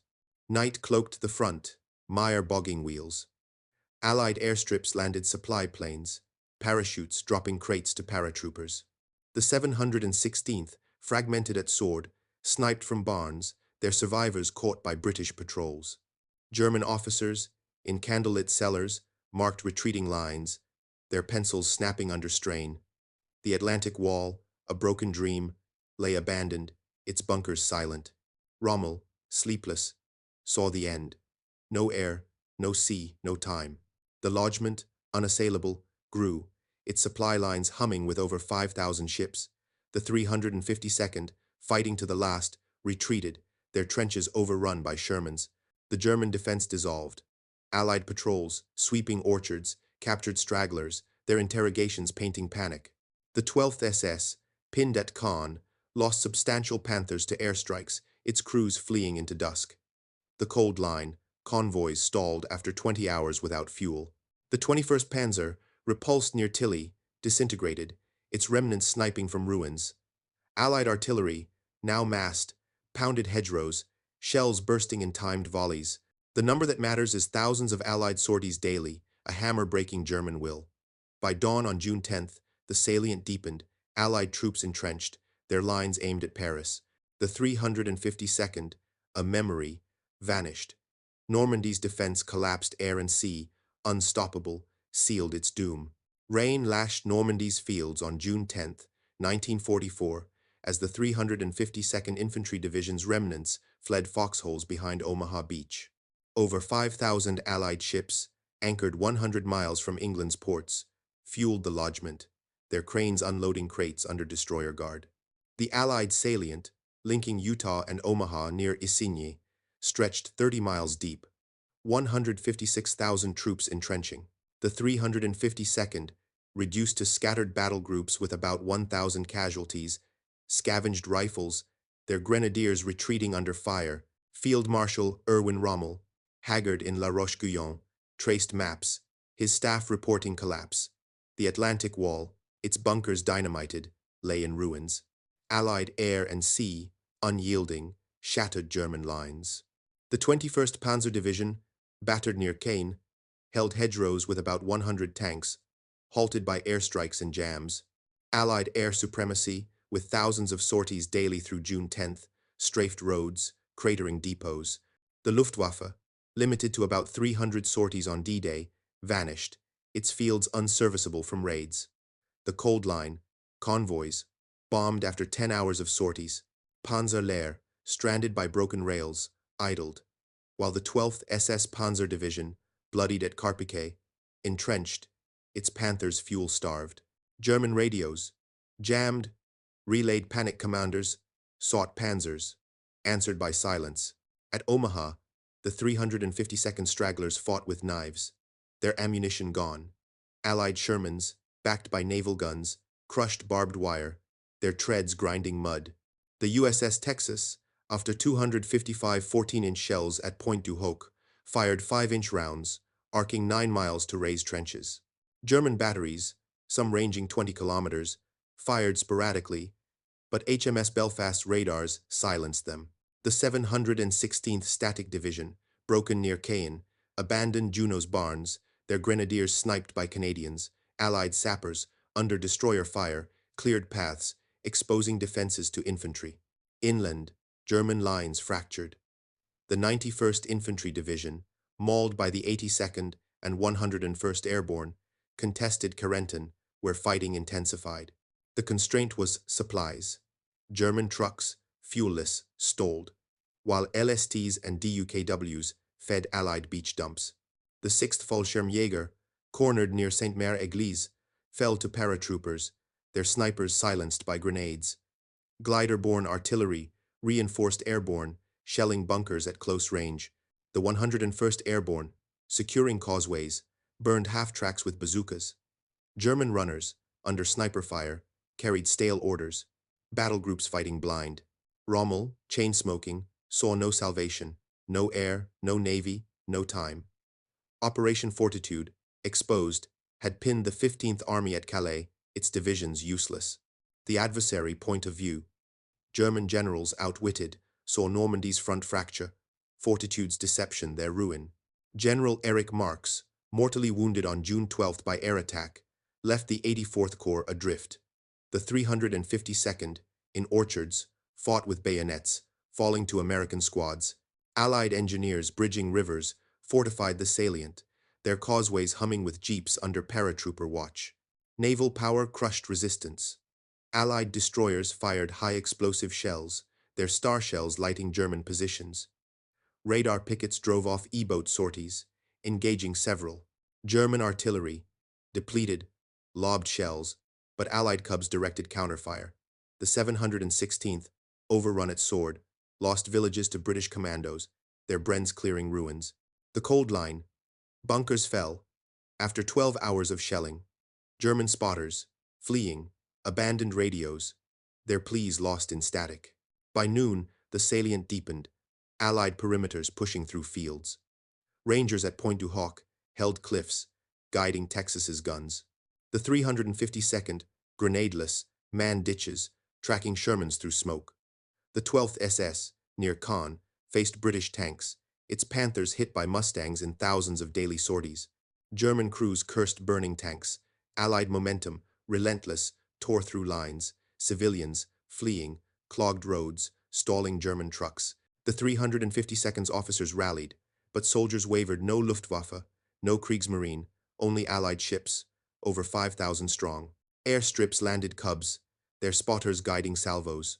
A: Night cloaked the front, mire bogging wheels. Allied airstrips landed supply planes, parachutes dropping crates to paratroopers. The 716th, fragmented at Sword, sniped from barns, their survivors caught by British patrols. German officers, in candlelit cellars, marked retreating lines, their pencils snapping under strain. The Atlantic Wall, a broken dream, lay abandoned, its bunkers silent. Rommel, sleepless, saw the end. No air, no sea, no time. The lodgment, unassailable, grew, its supply lines humming with over 5,000 ships. The 352nd, fighting to the last, retreated, their trenches overrun by Shermans. The German defense dissolved. Allied patrols, sweeping orchards, captured stragglers, their interrogations painting panic. The 12th SS, pinned at Caen, lost substantial Panthers to airstrikes, its crews fleeing into dusk. The Cold Line, convoys stalled after 20 hours without fuel. The 21st Panzer, repulsed near Tilly, disintegrated, its remnants sniping from ruins. Allied artillery, now massed, pounded hedgerows, shells bursting in timed volleys. The number that matters is thousands of Allied sorties daily, a hammer-breaking German will. By dawn on June 10th, the salient deepened, Allied troops entrenched, their lines aimed at Paris. The 352nd, a memory, vanished. Normandy's defense collapsed air and sea, unstoppable, sealed its doom. Rain lashed Normandy's fields on June 10th, 1944, as the 352nd Infantry Division's remnants fled foxholes behind Omaha Beach. Over 5,000 Allied ships, anchored 100 miles from England's ports, fueled the lodgment, their cranes unloading crates under destroyer guard. The Allied salient, linking Utah and Omaha near Isigny, stretched 30 miles deep, 156,000 troops entrenching. The 352nd, reduced to scattered battle groups with about 1,000 casualties, scavenged rifles, their grenadiers retreating under fire. Field Marshal Erwin Rommel, haggard in La Roche-Guyon, traced maps, his staff reporting collapse. The Atlantic Wall, its bunkers dynamited, lay in ruins. Allied air and sea, unyielding, shattered German lines. The 21st Panzer Division, battered near Caen, held hedgerows with about 100 tanks, halted by airstrikes and jams. Allied air supremacy, with thousands of sorties daily through June 10th, strafed roads, cratering depots. The Luftwaffe, limited to about 300 sorties on D-Day, vanished, its fields unserviceable from raids. The Cold Line, convoys, bombed after 10 hours of sorties. Panzer Lehr, stranded by broken rails, idled, while the 12th SS Panzer Division, bloodied at Carpiquet, entrenched, its Panthers fuel-starved. German radios, jammed, relayed panic commanders, sought panzers, answered by silence. At Omaha, the 352nd stragglers fought with knives, their ammunition gone. Allied Shermans, backed by naval guns, crushed barbed wire, their treads grinding mud. The USS Texas, after 255 14-inch shells at Point du Hoc, fired 5-inch rounds, arcing 9 miles to raise trenches. German batteries, some ranging 20 kilometers, fired sporadically, but HMS Belfast's radars silenced them. The 716th Static Division, broken near Caen, abandoned Juno's barns, their grenadiers sniped by Canadians. Allied sappers, under destroyer fire, cleared paths, exposing defenses to infantry. Inland, German lines fractured. The 91st Infantry Division, mauled by the 82nd and 101st Airborne, contested Carentan, where fighting intensified. The constraint was supplies. German trucks, fuelless, stalled, while LSTs and DUKWs fed Allied beach dumps. The 6th Fallschirmjäger, cornered near Sainte-Mère-Église, fell to paratroopers, their snipers silenced by grenades. Glider-borne artillery, reinforced airborne, shelling bunkers at close range. The 101st Airborne, securing causeways, burned half-tracks with bazookas. German runners, under sniper fire, carried stale orders, battle groups fighting blind. Rommel, chain-smoking, saw no salvation, no air, no navy, no time. Operation Fortitude, exposed, had pinned the 15th Army at Calais, its divisions useless. The adversary point of view. German generals outwitted, saw Normandy's front fracture, Fortitude's deception their ruin. General Erich Marx, mortally wounded on June 12th by air attack, left the 84th Corps adrift. The 352nd, in orchards, fought with bayonets, falling to American squads. Allied engineers bridging rivers fortified the salient, their causeways humming with jeeps under paratrooper watch. Naval power crushed resistance. Allied destroyers fired high-explosive shells, their star shells lighting German positions. Radar pickets drove off E-boat sorties, engaging several. German artillery, depleted, lobbed shells, but Allied Cubs directed counterfire. The 716th, overrun at Sword, lost villages to British commandos, their Brenns clearing ruins. The Cold Line, bunkers fell. After 12 hours of shelling, German spotters, fleeing, abandoned radios, their pleas lost in static. By noon, the salient deepened, Allied perimeters pushing through fields. Rangers at Pointe du Hoc held cliffs, guiding Texas's guns. The 352nd, grenadeless, manned ditches, tracking Shermans through smoke. The 12th SS, near Caen, faced British tanks, its Panthers hit by Mustangs in thousands of daily sorties. German crews cursed burning tanks. Allied momentum, relentless, tore through lines. Civilians, fleeing, clogged roads, stalling German trucks. The 352nd's officers rallied, but soldiers wavered. No Luftwaffe, no Kriegsmarine, only Allied ships, over 5,000 strong. Airstrips landed Cubs, their spotters guiding salvos.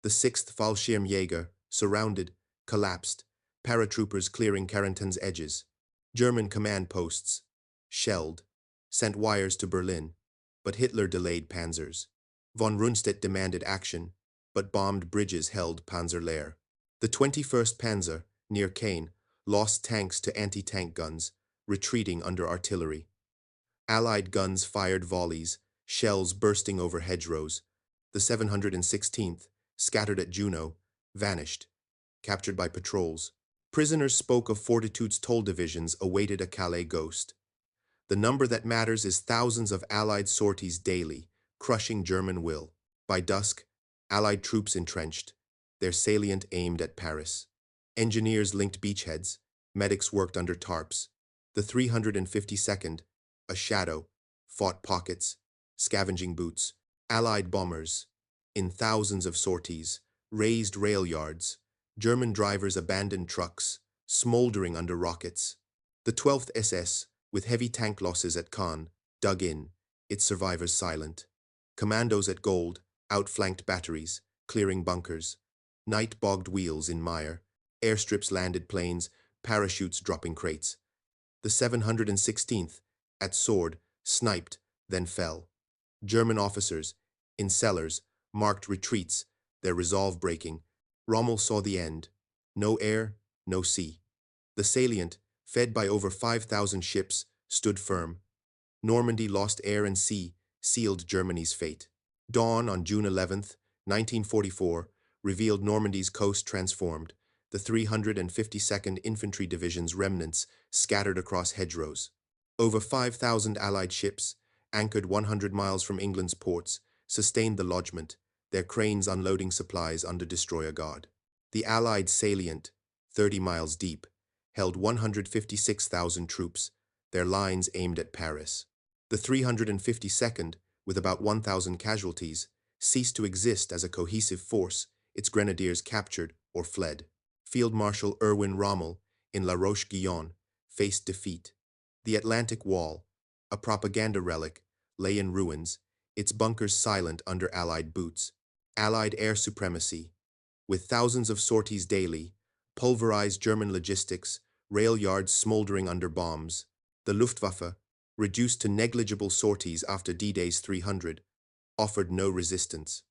A: The 6th Fallschirmjäger, surrounded, collapsed, paratroopers clearing Carrington's edges. German command posts, shelled, sent wires to Berlin, but Hitler delayed panzers. Von Rundstedt demanded action, but bombed bridges held Panzerlehr. The 21st Panzer, near Caen, lost tanks to anti-tank guns, retreating under artillery. Allied guns fired volleys, shells bursting over hedgerows. The 716th, scattered at Juno, vanished, captured by patrols. Prisoners spoke of Fortitude's toll divisions awaited a Calais ghost. The number that matters is thousands of Allied sorties daily, crushing German will. By dusk, Allied troops entrenched, their salient aimed at Paris. Engineers linked beachheads, medics worked under tarps. The 352nd, a shadow, fought pockets, scavenging boots. Allied bombers, in thousands of sorties, razed rail yards. German drivers abandoned trucks, smoldering under rockets. The 12th SS, with heavy tank losses at Caen, dug in, its survivors silent. Commandos at Gold outflanked batteries, clearing bunkers. Night bogged wheels in mire. Airstrips landed planes, parachutes dropping crates. The 716th, at Sword, sniped, then fell. German officers, in cellars, marked retreats, their resolve breaking. Rommel saw the end. No air, no sea. The salient, fed by over 5,000 ships, stood firm. Normandy lost air and sea, sealed Germany's fate. Dawn on June 11th, 1944, revealed Normandy's coast transformed, the 352nd Infantry Division's remnants scattered across hedgerows. Over 5,000 Allied ships, anchored 100 miles from England's ports, sustained the lodgment, their cranes unloading supplies under destroyer guard. The Allied salient, 30 miles deep, held 156,000 troops, their lines aimed at Paris. The 352nd, with about 1,000 casualties, ceased to exist as a cohesive force, its grenadiers captured or fled. Field Marshal Erwin Rommel, in La Roche-Guyon, faced defeat. The Atlantic Wall, a propaganda relic, lay in ruins, its bunkers silent under Allied boots. Allied air supremacy, with thousands of sorties daily, pulverized German logistics, rail yards smoldering under bombs. The Luftwaffe, reduced to negligible sorties after D-Day's 300, offered no resistance.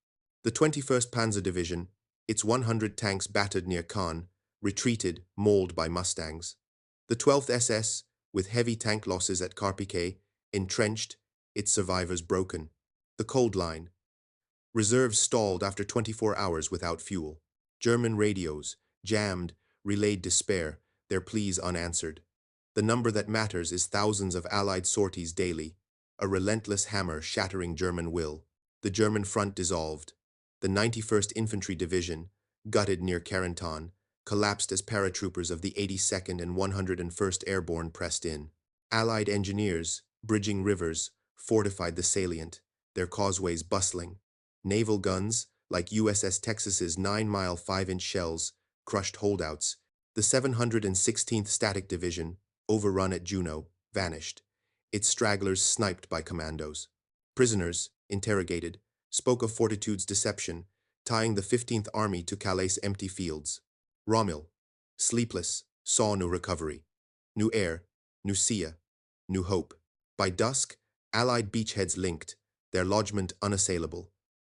A: The 21st Panzer Division, its 100 tanks battered near Caen, retreated, mauled by Mustangs. The 12th SS, with heavy tank losses at Carpiquet, entrenched, its survivors broken. The Cold Line. Reserves stalled after 24 hours without fuel. German radios, jammed, relayed despair, their pleas unanswered. The number that matters is thousands of Allied sorties daily, a relentless hammer shattering German will. The German front dissolved. The 91st Infantry Division, gutted near Carentan, collapsed as paratroopers of the 82nd and 101st Airborne pressed in. Allied engineers, bridging rivers, fortified the salient, their causeways bustling. Naval guns, like USS Texas's 9-mile 5-inch shells, crushed holdouts. The 716th Static Division, overrun at Juno, vanished, its stragglers sniped by commandos. Prisoners, interrogated, spoke of Fortitude's deception, tying the 15th Army to Calais' empty fields. Rommel, sleepless, saw no recovery. New air, new sea, new hope. By dusk, Allied beachheads linked, their lodgment unassailable.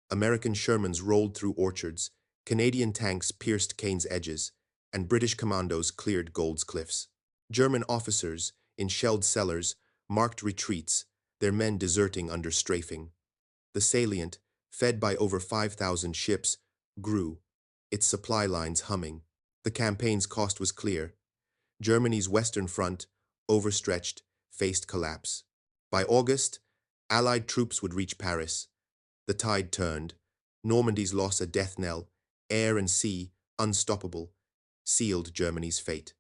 A: American Shermans rolled through orchards, Canadian tanks pierced Kane's edges, and British commandos cleared Gold's Cliffs. German officers, in shelled cellars, marked retreats, their men deserting under strafing. The salient, fed by over 5,000 ships, grew, its supply lines humming. The campaign's cost was clear. Germany's Western Front, overstretched, faced collapse. By August, Allied troops would reach Paris. The tide turned. Normandy's loss a death knell, air and sea, unstoppable, sealed Germany's fate.